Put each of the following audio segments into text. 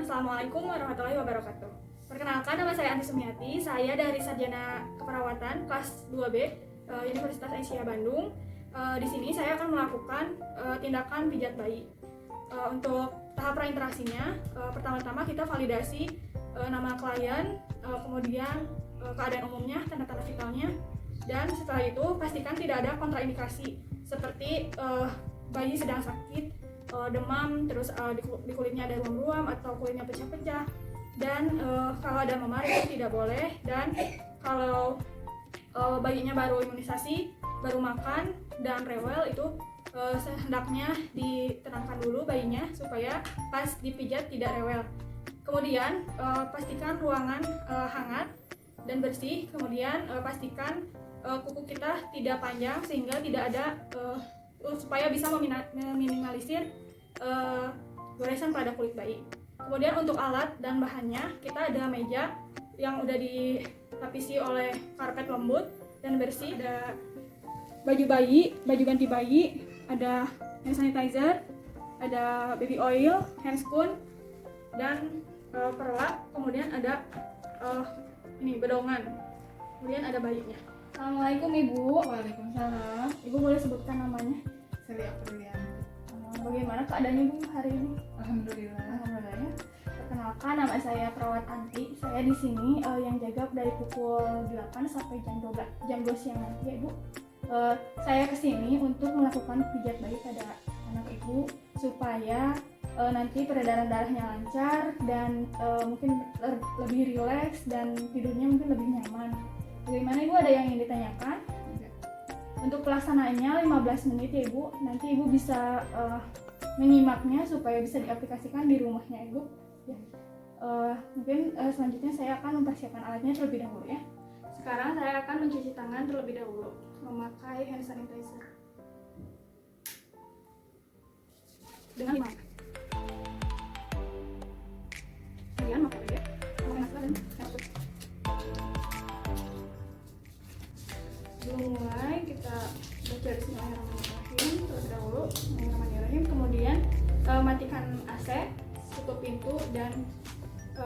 Assalamualaikum warahmatullahi wabarakatuh. Perkenalkan, nama saya Anti Sumiati. Saya dari Sarjana Keperawatan kelas 2B Universitas Aisyah Bandung. Di sini saya akan melakukan tindakan pijat bayi. Untuk tahap prainteraksinya, pertama-tama kita validasi nama klien, kemudian keadaan umumnya, tanda-tanda vitalnya, dan setelah itu pastikan tidak ada kontraindikasi seperti bayi sedang sakit, demam, terus di kulitnya ada ruam-ruam atau kulitnya pecah-pecah, dan kalau ada memar itu tidak boleh. Dan kalau bayinya baru imunisasi, baru makan dan rewel, itu sehendaknya ditenangkan dulu bayinya supaya pas dipijat tidak rewel. Kemudian pastikan ruangan hangat dan bersih. Kemudian pastikan kuku kita tidak panjang sehingga tidak ada supaya bisa meminimalisir goresan pada kulit bayi. Kemudian untuk alat dan bahannya, kita ada meja yang udah dilapisi oleh karpet lembut dan bersih. Ada baju bayi, baju ganti bayi, ada hand sanitizer, ada baby oil, handscoon, dan perlak. Kemudian ada ini bedongan. Kemudian ada bayinya. Assalamualaikum Ibu. Waalaikumsalam. Ibu boleh sebutkan namanya? Sri Aprilianti. Bagaimana keadaannya Bu hari ini? Alhamdulillah. Alhamdulillah. Perkenalkan, nama saya Perawat Anti. Saya di sini yang jaga dari pukul 8 sampai jam 2 siang nanti ya Ibu. Saya kesini untuk melakukan pijat bayi pada anak Ibu supaya nanti peredaran darahnya lancar dan mungkin lebih rileks dan tidurnya mungkin lebih nyaman. Bagaimana Ibu, ada yang ingin ditanyakan? Untuk pelaksanaannya 15 menit ya Ibu. Nanti Ibu bisa menyimaknya supaya bisa diaplikasikan di rumahnya Ibu. Ya. Mungkin selanjutnya saya akan mempersiapkan alatnya terlebih dahulu ya. Sekarang saya akan mencuci tangan terlebih dahulu memakai hand sanitizer dengan 5. Kemudian pakai ya, pakai masker dan handscoon. Sebelum mulai, kita baca Bismillahirrahmanirrahim terlebih dahulu. Bismillahirrahmanirrahim. Kemudian matikan AC, tutup pintu, dan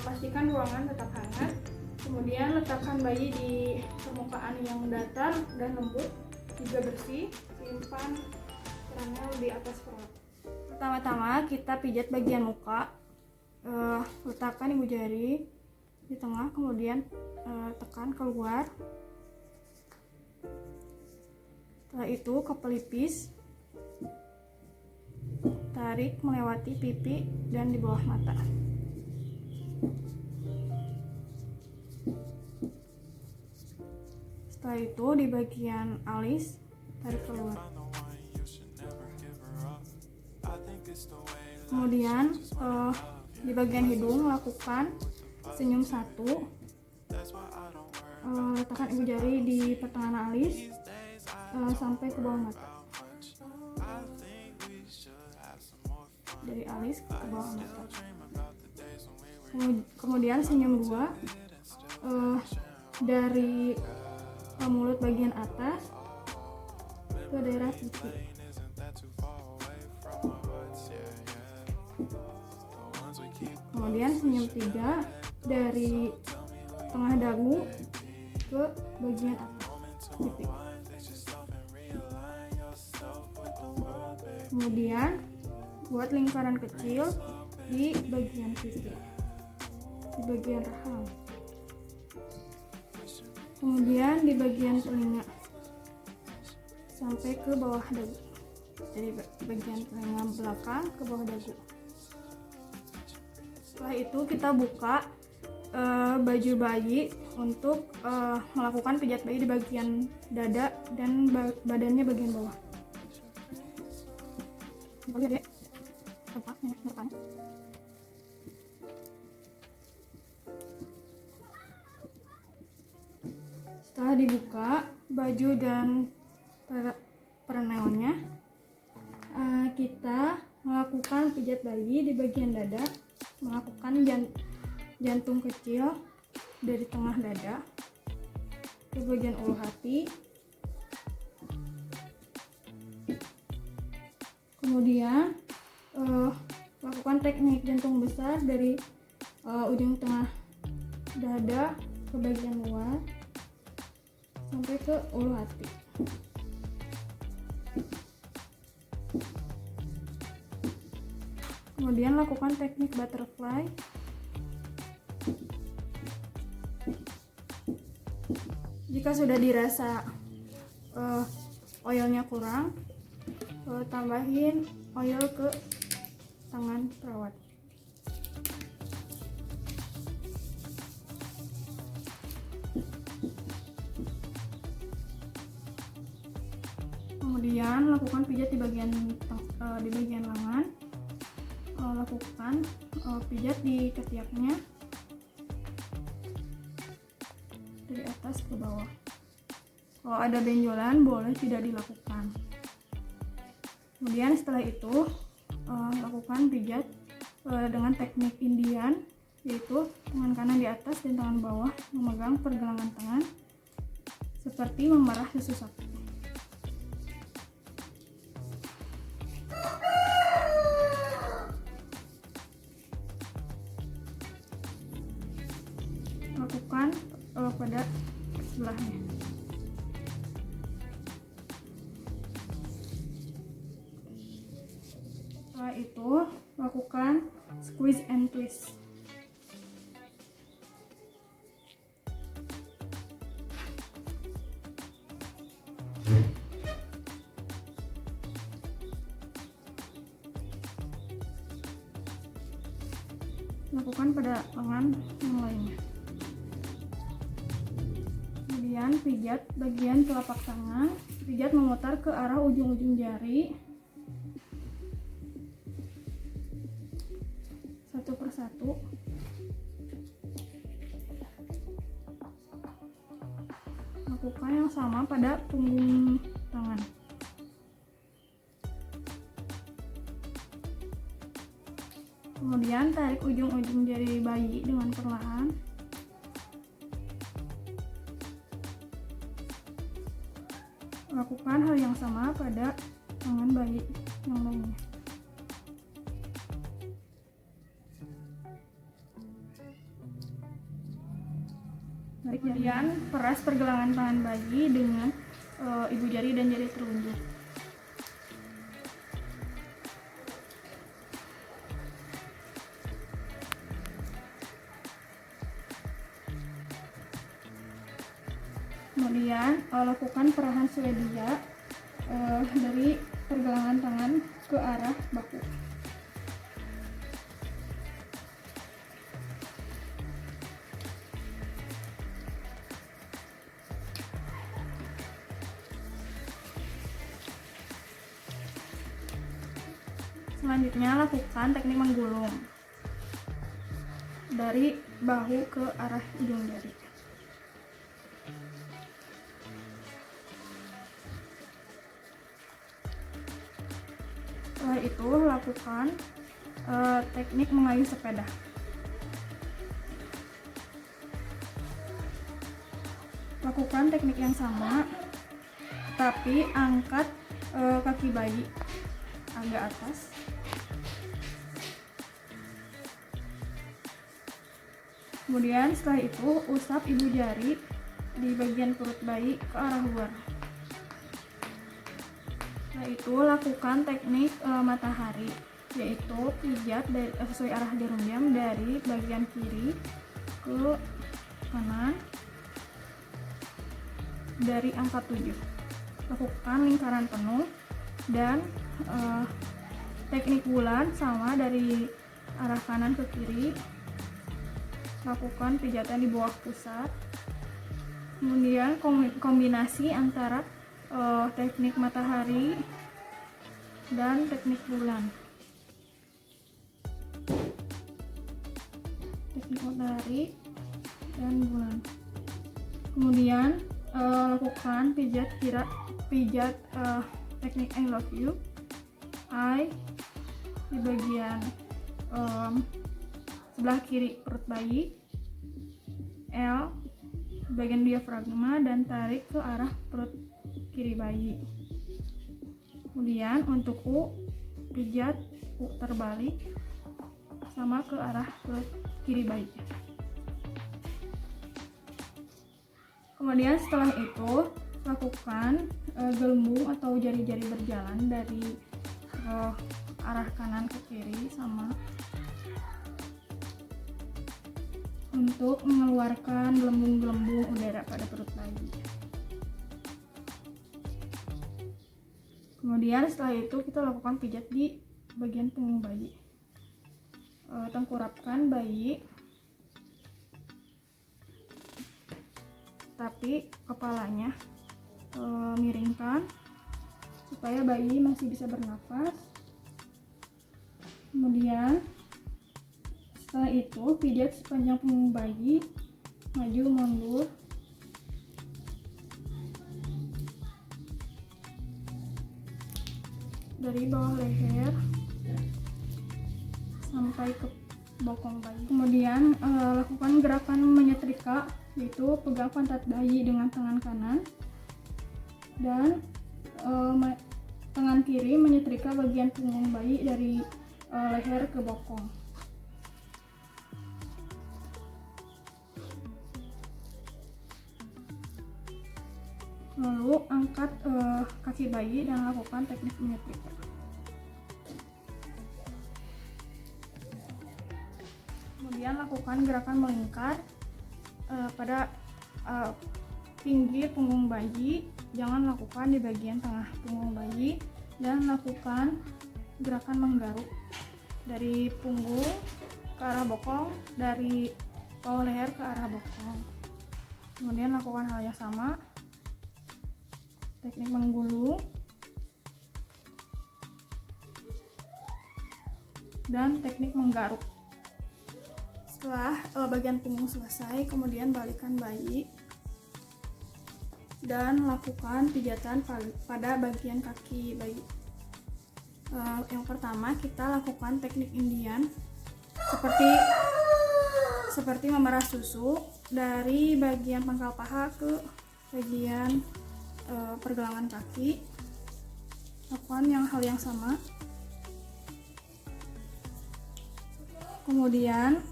pastikan ruangan tetap hangat. Kemudian letakkan bayi di permukaan yang datar dan lembut, juga bersih. Simpan kerannya di atas perut. Pertama-tama kita pijat bagian muka. Letakkan ibu jari di tengah, kemudian tekan keluar. Setelah itu ke pelipis, tarik melewati pipi dan di bawah mata. Setelah itu di bagian alis, tarik keluar. Kemudian di bagian hidung lakukan senyum 1. Letakkan ibu jari di pertengahan alis sampai ke bawah mata. Dari alis ke bawah mata. Kemudian senyum 2 dari mulut bagian atas ke daerah pipi. Kemudian senyum 3 dari tengah dagu ke bagian atas pipi. Kemudian buat lingkaran kecil di bagian pipi, di bagian rahang. Kemudian di bagian telinga sampai ke bawah dagu. Dari bagian telinga belakang ke bawah dagu. Setelah itu kita buka baju bayi untuk melakukan pijat bayi di bagian dada dan badannya bagian bawah. Boleh deh, tempatnya depan. Setelah dibuka baju dan perenelnya, kita melakukan pijat bayi di bagian dada, melakukan jantung kecil dari tengah dada ke bagian ulu hati. Kemudian lakukan teknik jantung besar dari ujung tengah dada ke bagian luar sampai ke ulu hati. Kemudian lakukan teknik butterfly. Jika sudah dirasa oilnya kurang, tambahin oil ke tangan perawat. Kemudian lakukan pijat di bagian lengan. Lakukan pijat di ketiaknya dari atas ke bawah. Kalau ada benjolan boleh tidak dilakukan. Kemudian setelah itu lakukan pijat dengan teknik Indian, yaitu tangan kanan di atas dan tangan bawah memegang pergelangan tangan seperti memerah susu sapi. Lakukan pada sebelahnya. Setelah itu lakukan squeeze and twist. Lakukan pada lengan yang lainnya. Kemudian pijat bagian telapak tangan, pijat memutar ke arah ujung-ujung jari satu persatu. Lakukan yang sama pada punggung tangan. Kemudian tarik ujung-ujung jari bayi dengan perlahan. Lakukan hal yang sama pada tangan bayi yang lainnya. Kemudian peras pergelangan tangan bayi dengan ibu jari dan jari telunjuk. Kemudian lakukan perahan Swedia dari pergelangan tangan ke arah bahu. Selanjutnya lakukan teknik menggulung dari bahu ke arah ujung jari. Setelah itu lakukan teknik mengayuh sepeda. Lakukan teknik yang sama, tapi angkat kaki bayi agak atas. Kemudian setelah itu usap ibu jari di bagian perut bayi ke arah luar. Setelah itu lakukan teknik matahari, yaitu pijat sesuai arah jarum jam dari bagian kiri ke kanan dari angka 7. Lakukan lingkaran penuh dan teknik bulan sama dari arah kanan ke kiri. Lakukan pijatan di bawah pusat. Kemudian kombinasi antara teknik matahari dan teknik bulan. Teknik matahari dan bulan. Kemudian lakukan pijat teknik I love you. I di bagian sebelah kiri perut bayi, L bagian diafragma, dan tarik ke arah perut kiri bayi. Kemudian untuk U, pijat U terbalik sama ke arah perut kiri bayi. Kemudian setelah itu lakukan gelembung atau jari-jari berjalan dari arah kanan ke kiri sama untuk mengeluarkan gelembung-gelembung udara pada perut bayi. Kemudian setelah itu kita lakukan pijat di bagian punggung bayi. Tengkurapkan bayi, tapi kepalanya miringkan supaya bayi masih bisa bernafas. Kemudian setelah itu pijat sepanjang punggung bayi, maju mundur dari bawah leher sampai ke bokong bayi. Kemudian lakukan gerakan menyetrika, yaitu pegang pantat bayi dengan tangan kanan dan tangan kiri menyetrika bagian punggung bayi dari leher ke bokong. Lalu angkat kaki bayi dan lakukan teknik menyetrika. Kemudian lakukan gerakan melingkar pada pinggir punggung bayi, jangan lakukan di bagian tengah punggung bayi, dan lakukan gerakan menggaruk dari punggung ke arah bokong, dari bawah leher ke arah bokong. Kemudian lakukan hal yang sama, teknik menggulung dan teknik menggaruk. Setelah bagian punggung selesai, kemudian balikkan bayi dan lakukan pijatan pada bagian kaki bayi. Yang pertama kita lakukan teknik Indian seperti memerah susu dari bagian pangkal paha ke bagian pergelangan kaki. Lakukan hal yang sama. Kemudian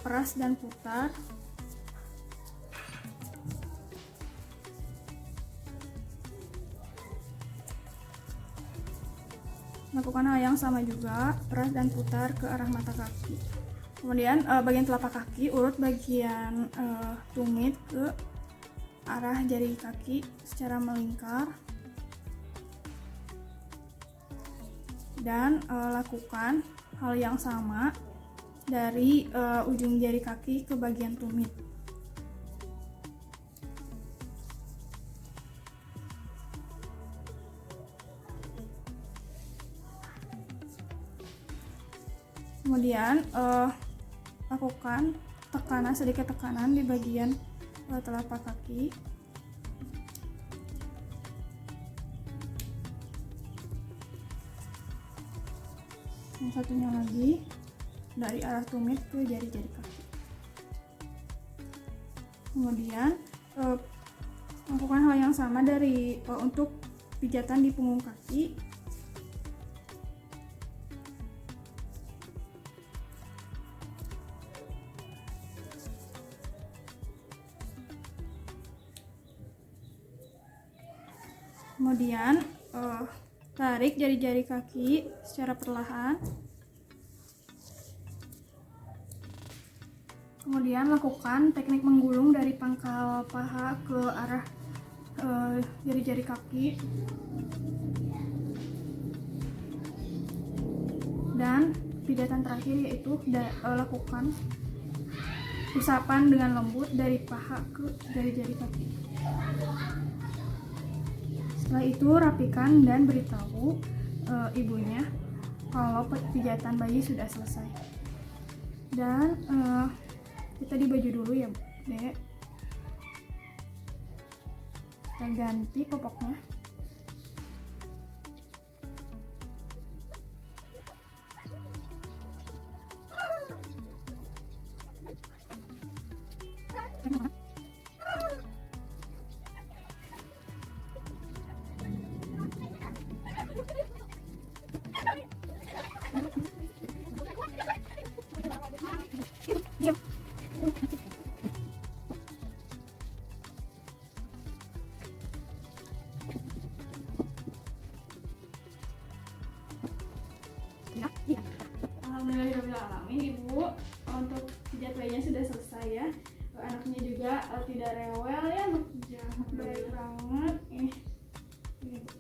peras dan putar. Lakukan hal yang sama juga, peras dan putar ke arah mata kaki. Kemudian bagian telapak kaki urut bagian tumit ke arah jari kaki secara melingkar. Dan lakukan hal yang sama dari ujung jari kaki ke bagian tumit. Kemudian lakukan sedikit tekanan di bagian telapak kaki. Yang satunya lagi dari arah tumit ke jari-jari kaki. Kemudian lakukan hal yang sama dari untuk pijatan di punggung kaki. Kemudian tarik jari-jari kaki secara perlahan. Kemudian lakukan teknik menggulung dari pangkal paha ke arah jari-jari kaki. Dan pijatan terakhir yaitu lakukan usapan dengan lembut dari paha ke jari-jari kaki. Setelah itu rapikan dan beritahu ibunya kalau pijatan bayi sudah selesai. Dan kita di baju dulu ya, Dek. Kita ganti popoknya. Alhamdulillahirobbilalamin, Ibu. Untuk pijat bayinya sudah selesai ya. Anaknya juga tidak rewel ya, bekerja baik banget. Ini Bu.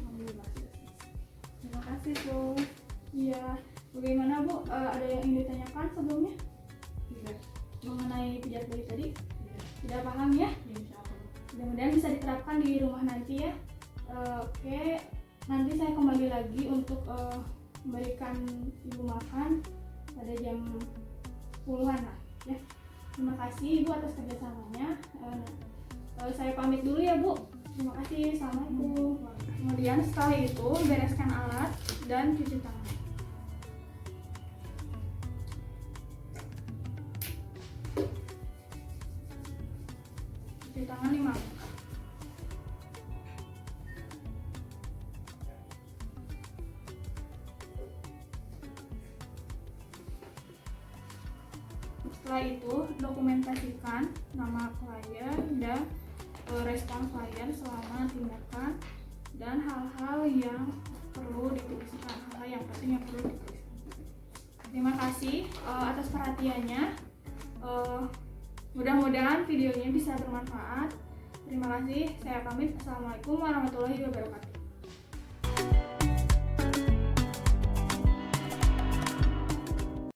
Alhamdulillah sudah selesai. Terima kasih Bu. Iya, bagaimana Bu? Ada yang ingin ditanyakan sebelumnya Tidak. mengenai pijat bayi tadi? Tidak. Tidak paham ya? Insya Allah. Mudah-mudahan bisa diterapkan di rumah nanti ya. Oke, nanti saya kembali lagi untuk memberikan ibu makan pada jam 10-an lah ya. Terima kasih Ibu atas kerjasamanya. Saya pamit dulu ya Bu. Terima kasih. Assalamualaikum. Kemudian setelah itu bereskan alat dan cuci tangan. Cuci tangan 5 menit. Setelah itu dokumentasikan nama klien dan respon klien selama tindakan dan hal-hal yang perlu dituliskan, hal-hal yang penting yang perlu dituliskan. Terima kasih atas perhatiannya. Mudah-mudahan videonya bisa bermanfaat. Terima kasih. Saya pamit. Assalamualaikum warahmatullahi wabarakatuh.